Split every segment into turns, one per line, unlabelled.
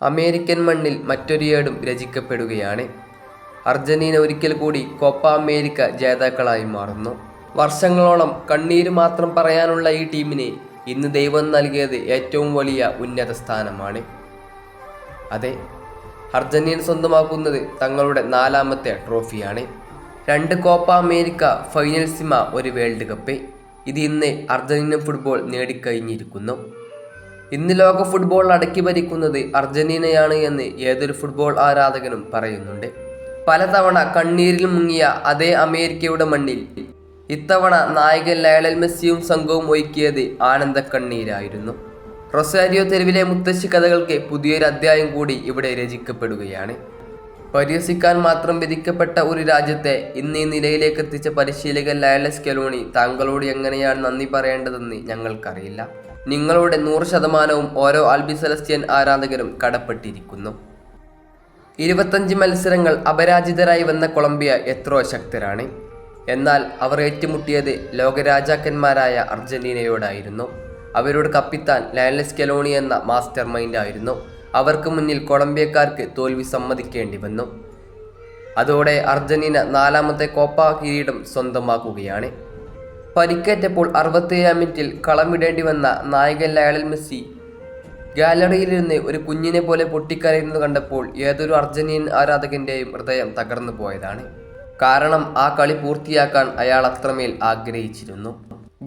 American മണ്ണിൽ മറ്റൊരു ഏടും രചിക്കപ്പെടുകയാണ്. Argentina ഒരിക്കൽ കൂടി കോപ്പ അമേരിക്ക ജേതാക്കളായി മാറുന്നു. വർഷങ്ങളോളം കണ്ണീര് മാത്രം പറയാനുള്ള ഈ ടീമിന് ഇന്ന് ദൈവം നൽകിയത് ഏറ്റവും വലിയ ഉന്നത സ്ഥാനമാണ്. അതെ, അർജന്റീന സ്വന്തമാക്കുന്നത് തങ്ങളുടെ 4ാമത്തെ ട്രോഫിയാണ്. 2 കോപ്പ അമേരിക്ക ഫൈനൽസിമ, ഒരു വേൾഡ് കപ്പ്. ഇത് ഇന്ന് അർജന്റീന ഫുട്ബോൾ നേടിക്കഴിഞ്ഞിരിക്കുന്നു. ഇന്ന് ലോക ഫുട്ബോൾ അടക്കി ഭരിക്കുന്നത് അർജന്റീനയാണ് എന്ന് ഏതൊരു ഫുട്ബോൾ ആരാധകനും പറയുന്നുണ്ട്. പലതവണ കണ്ണീരിൽ മുങ്ങിയ അതേ അമേരിക്കയുടെ മണ്ണിൽ ഇത്തവണ നായകൻ ലയണൽ മെസ്സിയും സംഘവും ഒഴുക്കിയത് ആനന്ദ കണ്ണീരായിരുന്നു. റൊസാരിയോ തെരുവിലെ മുത്തശ്ശി കഥകൾക്ക് പുതിയൊരു അധ്യായം കൂടി ഇവിടെ രചിക്കപ്പെടുകയാണ്. പരിഹസിക്കാൻ മാത്രം വിധിക്കപ്പെട്ട ഒരു രാജ്യത്തെ ഇന്ന് ഈ നിലയിലേക്ക് എത്തിച്ച പരിശീലകൻ ലയണൽ സ്കലോണി താങ്കളോട് എങ്ങനെയാണ് നന്ദി പറയേണ്ടതെന്ന് ഞങ്ങൾക്കറിയില്ല. നിങ്ങളുടെ 100% ഓരോ ആൽബി സെലസ്റ്റിയൻ ആരാധകരും കടപ്പെട്ടിരിക്കുന്നു. 25 മത്സരങ്ങൾ അപരാജിതരായി വന്ന കൊളംബിയ എത്രയോ ശക്തരാണ്. എന്നാൽ അവർ ഏറ്റുമുട്ടിയത് ലോകരാജാക്കന്മാരായ അർജന്റീനയോടായിരുന്നു. അവരുടെ കപ്പിത്താൻ ലയണൽ സ്കലോണി എന്ന മാസ്റ്റർ മൈൻഡ് ആയിരുന്നു. അവർക്ക് മുന്നിൽ കൊളംബിയക്കാർക്ക് തോൽവി സമ്മതിക്കേണ്ടി വന്നു. അതോടെ അർജന്റീന 4ാമത്തെ കോപ്പ കിരീടം സ്വന്തമാക്കുകയാണ്. പരിക്കേറ്റപ്പോൾ 67-ാം മിനിറ്റിൽ കളം വിടേണ്ടി വന്ന നായകൻ ലയണൽ മെസ്സി ഗാലറിയിലിരുന്ന് ഒരു കുഞ്ഞിനെ പോലെ പൊട്ടിക്കരയുന്നത് കണ്ടപ്പോൾ ഏതൊരു അർജന്റീൻ ആരാധകന്റെയും ഹൃദയം തകർന്നു പോയതാണ്. കാരണം ആ കളി പൂർത്തിയാക്കാൻ അയാൾ അത്രമേൽ ആഗ്രഹിച്ചിരുന്നു.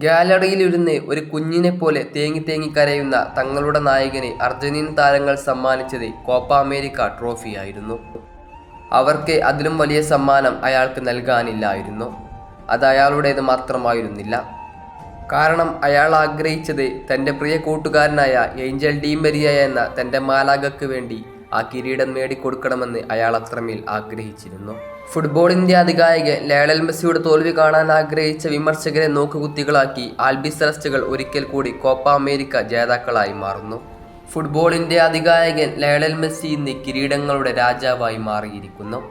ഗാലറിയിലിരുന്ന് ഒരു കുഞ്ഞിനെ പോലെ തേങ്ങി തേങ്ങി കരയുന്ന തങ്ങളുടെ നായകന് അർജന്റീൻ താരങ്ങൾ സമ്മാനിച്ചത് കോപ്പ അമേരിക്ക ട്രോഫിയായിരുന്നു. അവർക്ക് അതിലും വലിയ സമ്മാനം അയാൾക്ക് നൽകാനില്ലായിരുന്നു. അത് അയാളുടേത് മാത്രമായിരുന്നില്ല. കാരണം അയാൾ ആഗ്രഹിച്ചത് തൻ്റെ പ്രിയ കൂട്ടുകാരനായ ഏഞ്ചൽ ഡി മരിയ എന്ന തൻ്റെ മാലാഖയ്ക്ക് വേണ്ടി ആ കിരീടം നേടിക്കൊടുക്കണമെന്ന് അയാൾ അത്രമേൽ ആഗ്രഹിച്ചിരുന്നു. ഫുട്ബോളിൻ്റെ അധികായകൻ ലയണൽ മെസ്സിയുടെ തോൽവി കാണാൻ ആഗ്രഹിച്ച വിമർശകരെ നോക്കുകുത്തികളാക്കി ആൽബി സെലസ്റ്റുകൾ ഒരിക്കൽ കൂടി കോപ്പ അമേരിക്ക ജേതാക്കളായി മാറുന്നു. ഫുട്ബോളിൻ്റെ അധികായകൻ ലയണൽ മെസ്സി ഇന്ന് കിരീടങ്ങളുടെ രാജാവായി മാറിയിരിക്കുന്നു.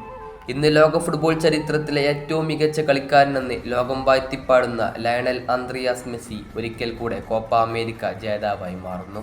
ഇന്ന് ലോക ഫുട്ബോൾ ചരിത്രത്തിലെ ഏറ്റവും മികച്ച കളിക്കാരനെന്ന് ലോകം വാഴ്ത്തിപ്പാടുന്ന ലയണൽ ആന്ദ്രിയാസ് മെസ്സി ഒരിക്കൽ കൂടെ കോപ്പ അമേരിക്ക ജേതാവായി മാറുന്നു.